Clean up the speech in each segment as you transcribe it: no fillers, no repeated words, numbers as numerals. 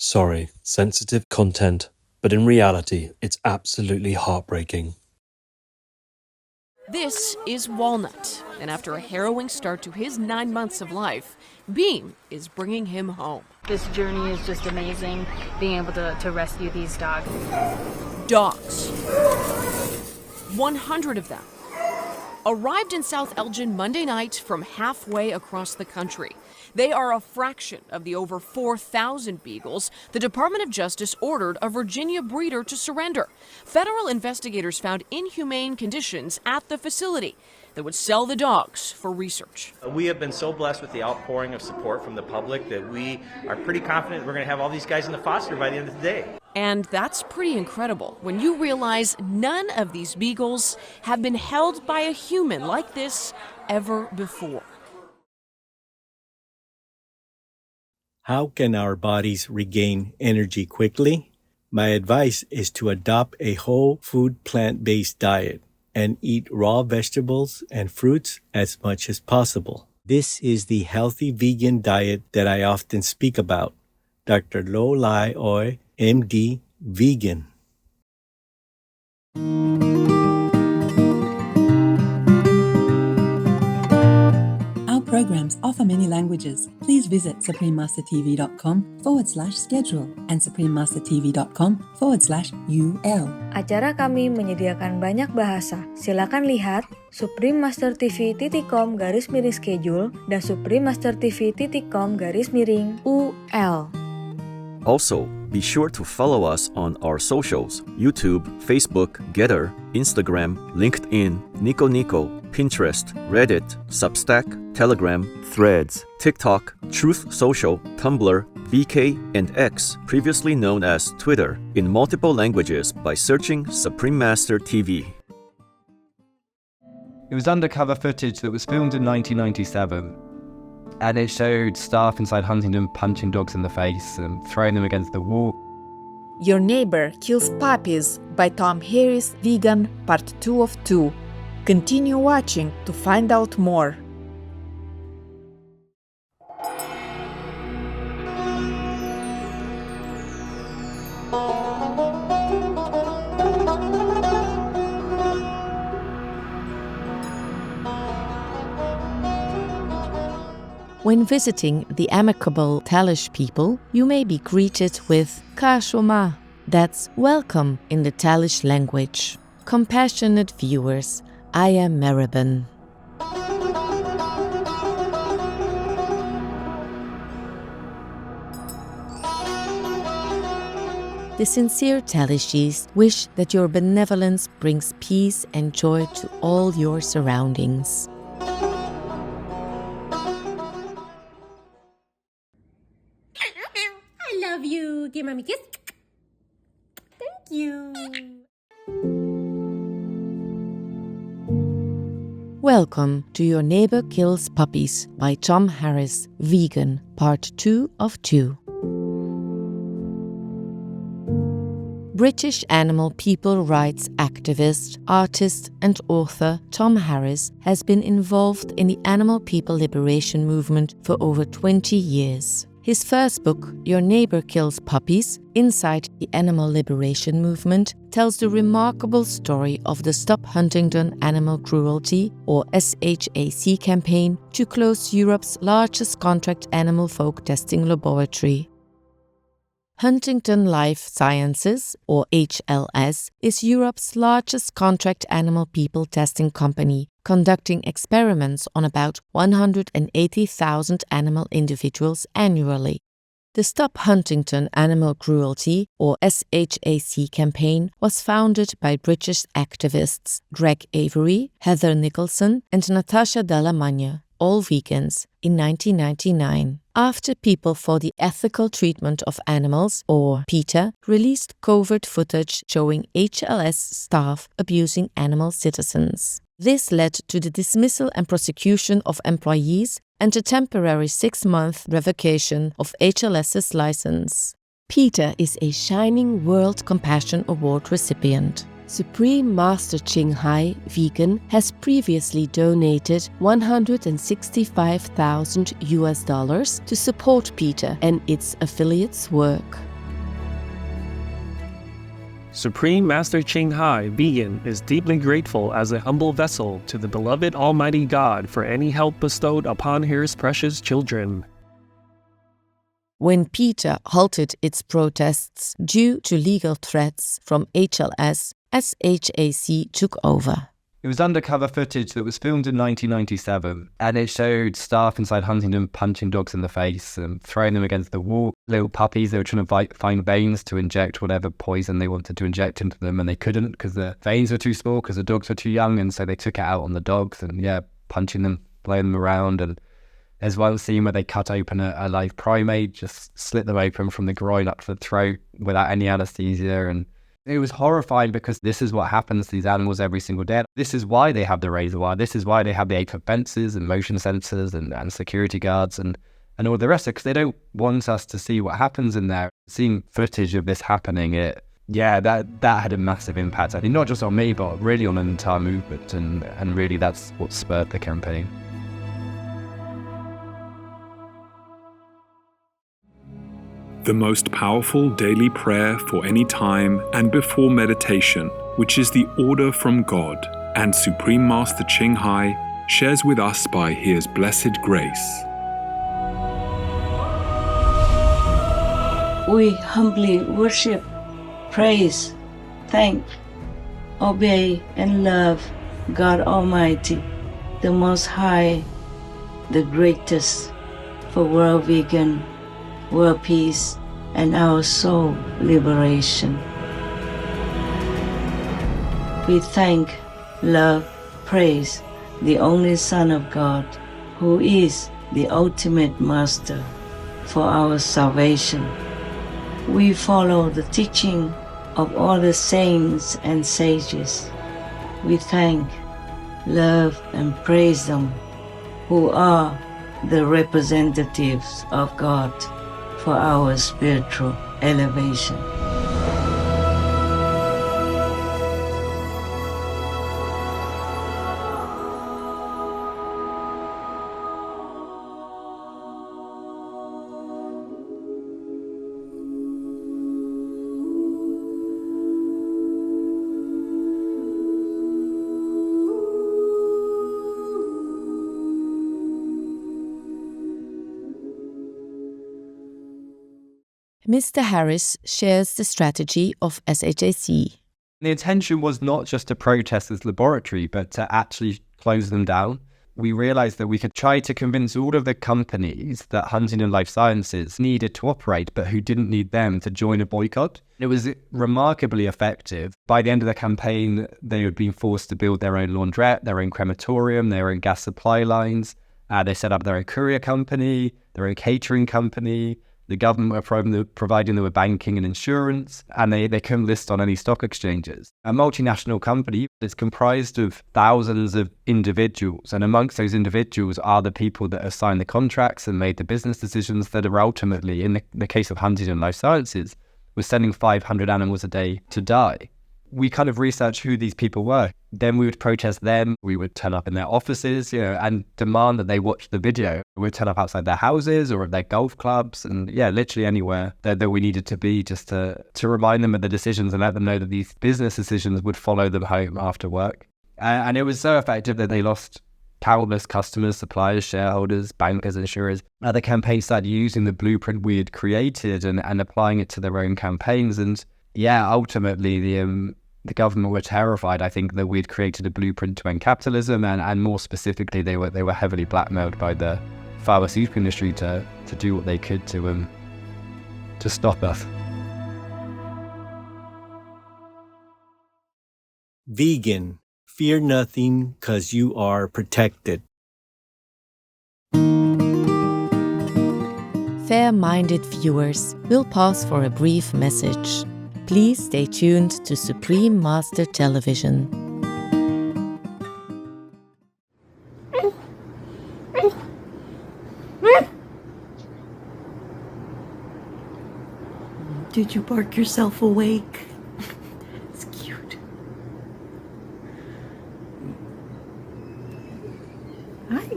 Sorry, sensitive content, but in reality, it's absolutely heartbreaking. This is Walnut, and after a harrowing start to his 9 months of life, Beam is bringing him home. This journey is just amazing, being able to rescue these dogs. Dogs. 100 of them. Arrived in South Elgin Monday night from halfway across the country. They are a fraction of the over 4,000 beagles the Department of Justice ordered a Virginia breeder to surrender. Federal investigators found inhumane conditions at the facility that would sell the dogs for research. We have been so blessed with the outpouring of support from the public that we are pretty confident we're going to have all these guys in the foster by the end of the day. And that's pretty incredible when you realize none of these beagles have been held by a human like this ever before. How can our bodies regain energy quickly? My advice is to adopt a whole food plant-based diet and eat raw vegetables and fruits as much as possible. This is the healthy vegan diet that I often speak about. Dr. Lo Lai Oi, MD, Vegan. Our programs offer many languages. Please visit suprememastertv.com/schedule and suprememastertv.com/UL. Acara kami menyediakan banyak bahasa. Silakan lihat suprememastertv.com/schedule dan suprememastertv.com/UL. Also, be sure to follow us on our socials: YouTube, Facebook, Getter, Instagram, LinkedIn, Nico Nico, Pinterest, Reddit, Substack, Telegram, Threads, TikTok, Truth Social, Tumblr, VK, and X, previously known as Twitter, in multiple languages by searching Supreme Master TV. It was undercover footage that was filmed in 1997. And it showed staff inside Huntingdon punching dogs in the face and throwing them against the wall. Your Neighbor Kills Puppies by Tom Harris, Vegan, Part 2 of 2. Continue watching to find out more. When visiting the amicable Talish people, you may be greeted with Kashoma, that's welcome in the Talish language. Compassionate viewers, I am Maribin. The sincere Talishis wish that your benevolence brings peace and joy to all your surroundings. Love you. Give mommy a kiss. Thank you. Welcome to Your Neighbor Kills Puppies by Tom Harris, Vegan, Part 2 of 2. British animal people rights activist, artist and author Tom Harris has been involved in the animal people liberation movement for over 20 years. His first book, Your Neighbor Kills Puppies, Inside the Animal Liberation Movement, tells the remarkable story of the Stop Huntingdon Animal Cruelty, or SHAC campaign, to close Europe's largest contract animal folk testing laboratory. Huntingdon Life Sciences, or HLS, is Europe's largest contract animal people testing company, conducting experiments on about 180,000 animal individuals annually. The Stop Huntingdon Animal Cruelty, or SHAC campaign, was founded by British activists Greg Avery, Heather Nicholson and Natasha Dellemagne, all vegans, in 1999. After People for the Ethical Treatment of Animals, or PETA, released covert footage showing HLS staff abusing animal citizens. This led to the dismissal and prosecution of employees and a temporary 6-month revocation of HLS's license. PETA is a Shining World Compassion Award recipient. Supreme Master Ching Hai, Vegan, has previously donated $165,000 to support PETA and its affiliates' work. Supreme Master Ching Hai, vegan, is deeply grateful as a humble vessel to the beloved Almighty God for any help bestowed upon his precious children. When PETA halted its protests due to legal threats from HLS, SHAC took over. It was undercover footage that was filmed in 1997, and it showed staff inside Huntingdon punching dogs in the face and throwing them against the wall. Little puppies, they were trying to find veins to inject whatever poison they wanted to inject into them, and they couldn't because the veins were too small, because the dogs were too young, and so they took it out on the dogs and, punching them, blowing them around. And there's one scene where they cut open a live primate, just slit them open from the groin up to the throat without any anesthesia, and it was horrifying because this is what happens to these animals every single day. This is why they have the razor wire. This is why they have the 8-foot fences and motion sensors and security guards and all the rest of it, because they don't want us to see what happens in there. Seeing footage of this happening, that had a massive impact. I think not just on me, but really on an entire movement. And really that's what spurred the campaign. The most powerful daily prayer for any time and before meditation, which is the order from God, and Supreme Master Ching Hai shares with us by His blessed grace. We humbly worship, praise, thank, obey, and love God Almighty, the Most High, the greatest, for world vegan, world peace, and our soul liberation. We thank, love, praise the only Son of God, who is the ultimate Master for our salvation. We follow the teaching of all the saints and sages. We thank, love, and praise them, who are the representatives of God for our spiritual elevation. Mr. Harris shares the strategy of SHAC. The intention was not just to protest this laboratory, but to actually close them down. We realized that we could try to convince all of the companies that Huntingdon Life Sciences needed to operate, but who didn't need them, to join a boycott. It was remarkably effective. By the end of the campaign, they had been forced to build their own laundrette, their own crematorium, their own gas supply lines. They set up their own courier company, their own catering company. The government were providing them with banking and insurance, and they couldn't list on any stock exchanges. A multinational company is comprised of thousands of individuals, and amongst those individuals are the people that have signed the contracts and made the business decisions that are ultimately, in the case of Huntingdon Life Sciences, was sending 500 animals a day to die. We kind of researched who these people were. Then we would protest them. We would turn up in their offices, and demand that they watch the video. We'd turn up outside their houses or at their golf clubs, and literally anywhere that we needed to be, just to remind them of the decisions and let them know that these business decisions would follow them home after work. And it was so effective that they lost countless customers, suppliers, shareholders, bankers, insurers. The campaign started using the blueprint we had created and applying it to their own campaigns. And ultimately the government were terrified, I think, that we'd created a blueprint to end capitalism, and more specifically, they were heavily blackmailed by the pharmaceutical industry to do what they could to stop us. Vegan, fear nothing, 'cause you are protected. Fair-minded viewers, we'll pause for a brief message. Please stay tuned to Supreme Master Television. Did you bark yourself awake? It's cute. Hi.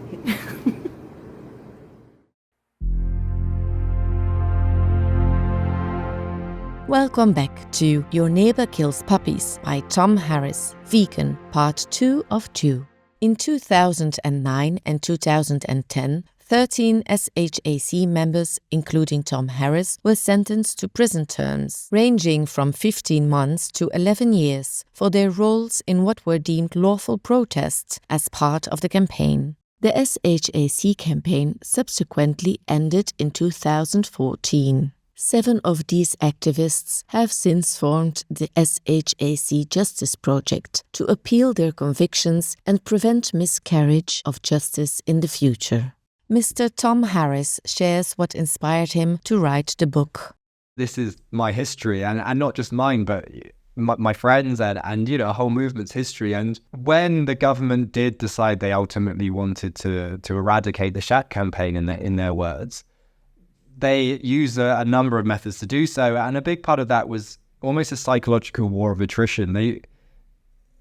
Welcome back to Your Neighbor Kills Puppies by Tom Harris, Vegan, Part 2 of 2. In 2009 and 2010, 13 SHAC members, including Tom Harris, were sentenced to prison terms ranging from 15 months to 11 years for their roles in what were deemed lawful protests as part of the campaign. The SHAC campaign subsequently ended in 2014. 7 of these activists have since formed the SHAC Justice Project to appeal their convictions and prevent miscarriage of justice in the future. Mr. Tom Harris shares what inspired him to write the book. This is my history, and not just mine, but my friends and a whole movement's history. And when the government did decide they ultimately wanted to eradicate the SHAC campaign, in their words, they used a number of methods to do so, and a big part of that was almost a psychological war of attrition.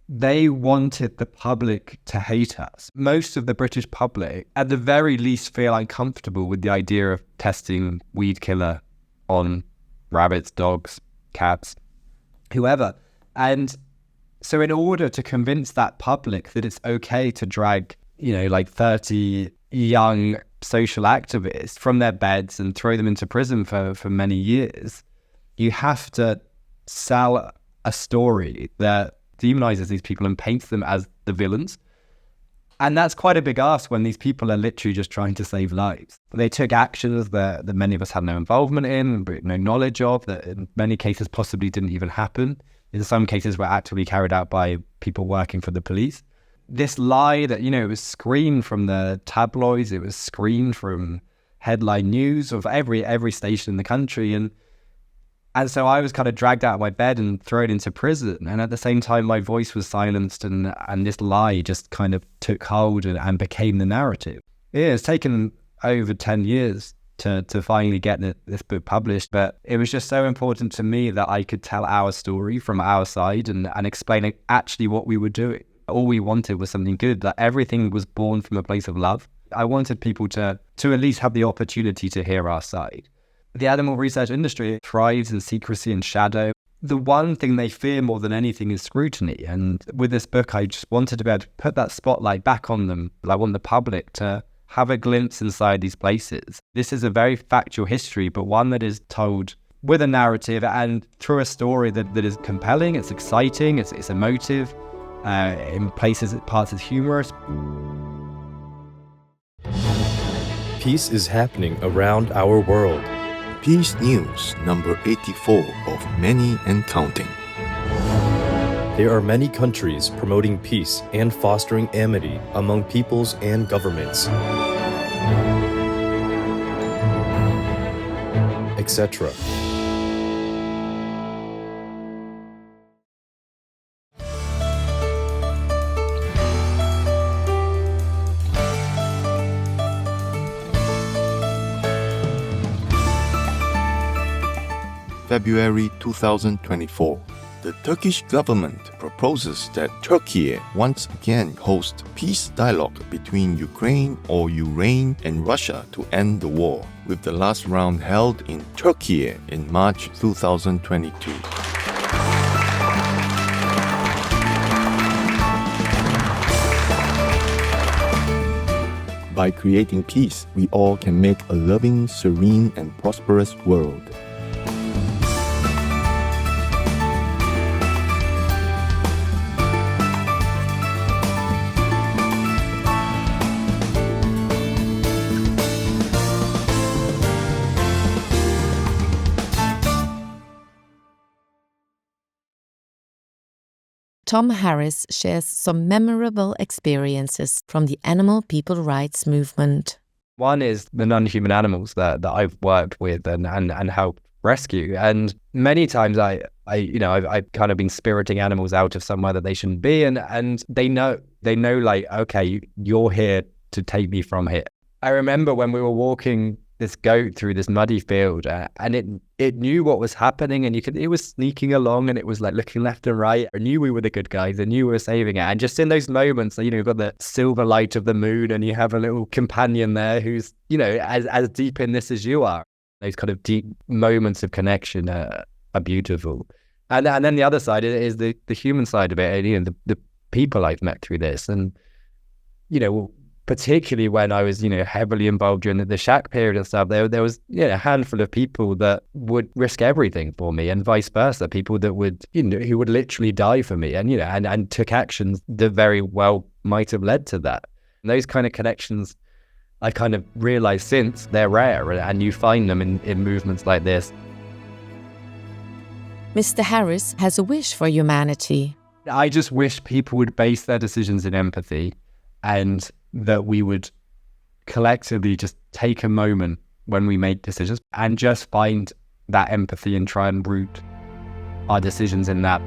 They wanted the public to hate us. Most of the British public, at the very least, feel uncomfortable with the idea of testing weed killer on rabbits, dogs, cats, whoever. And so in order to convince that public that it's okay to drag, 30 young social activists from their beds and throw them into prison for many years, you have to sell a story that demonizes these people and paints them as the villains. And that's quite a big ask when these people are literally just trying to save lives. They took actions that many of us had no involvement in, no knowledge of, that in many cases possibly didn't even happen. In some cases were actively carried out by people working for the police. This lie that, it was screened from the tabloids, it was screened from headline news of every station in the country. And so I was kind of dragged out of my bed and thrown into prison. And at the same time, my voice was silenced and this lie just kind of took hold and became the narrative. Yeah, it's taken over 10 years to finally get this book published. But it was just so important to me that I could tell our story from our side and explain actually what we were doing. All we wanted was something good, that everything was born from a place of love. I wanted people to at least have the opportunity to hear our side. The animal research industry thrives in secrecy and shadow. The one thing they fear more than anything is scrutiny. And with this book, I just wanted to be able to put that spotlight back on them. I want the public to have a glimpse inside these places. This is a very factual history, but one that is told with a narrative and through a story that is compelling, it's exciting, it's emotive, in parts it's humorous. Peace is happening around our world. Peace News number 84 of many and counting. There are many countries promoting peace and fostering amity among peoples and governments, etc. February 2024. The Turkish government proposes that Turkey once again host peace dialogue between Ukraine and Russia to end the war, with the last round held in Turkey in March 2022. By creating peace, we all can make a loving, serene, and prosperous world. Tom Harris shares some memorable experiences from the animal people rights movement. One is the non-human animals that I've worked with and helped rescue. And many times I've kind of been spiriting animals out of somewhere that they shouldn't be, and they know like, okay, you're here to take me from here. I remember when we were walking this goat through this muddy field, and it knew what was happening, and it was sneaking along, and it was like looking left and right. I knew we were the good guys. I knew we were saving it. And just in those moments, you've got the silver light of the moon, and you have a little companion there who's, as deep in this as you are. Those kind of deep moments of connection are are beautiful. And then the other side is the human side of it, the people I've met through this. And, particularly when I was, heavily involved during the SHAC period and stuff, there was, a handful of people that would risk everything for me, and vice versa, people that would, who would literally die for me, and, and took actions that very well might have led to that. And those kind of connections, I kind of realized since, they're rare, and you find them in movements like this. Mr. Harris has a wish for humanity. I just wish people would base their decisions in empathy, and that we would collectively just take a moment when we make decisions and just find that empathy and try and root our decisions in that.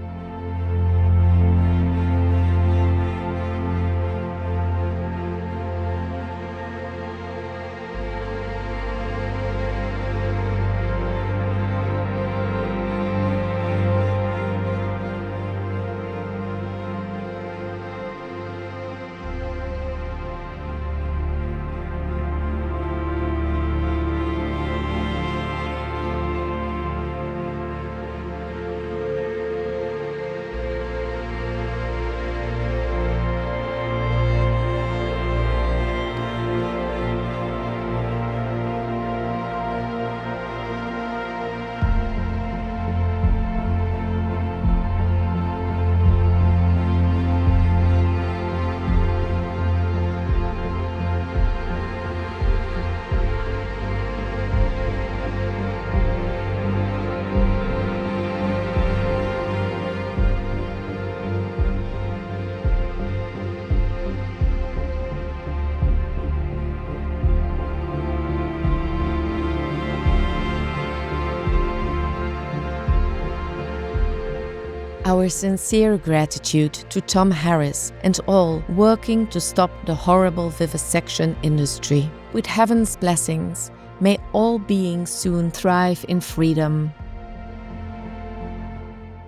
Our sincere gratitude to Tom Harris and all working to stop the horrible vivisection industry. With heaven's blessings, may all beings soon thrive in freedom.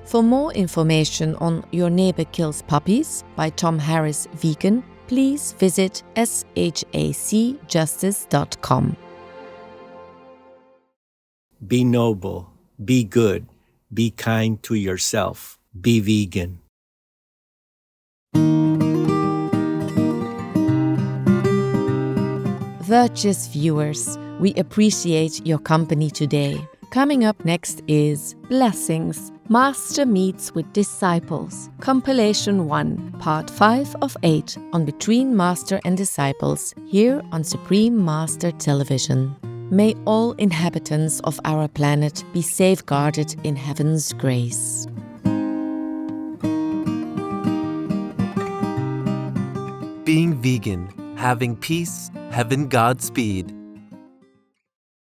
For more information on Your Neighbor Kills Puppies by Tom Harris Vegan, please visit shacjustice.com. Be noble, be good, be kind to yourself. Be vegan. Virtuous viewers, we appreciate your company today. Coming up next is Blessings, Master Meets with Disciples, Compilation 1, Part 5 of 8 on Between Master and Disciples, here on Supreme Master Television. May all inhabitants of our planet be safeguarded in heaven's grace. Being vegan, having peace, heaven Godspeed.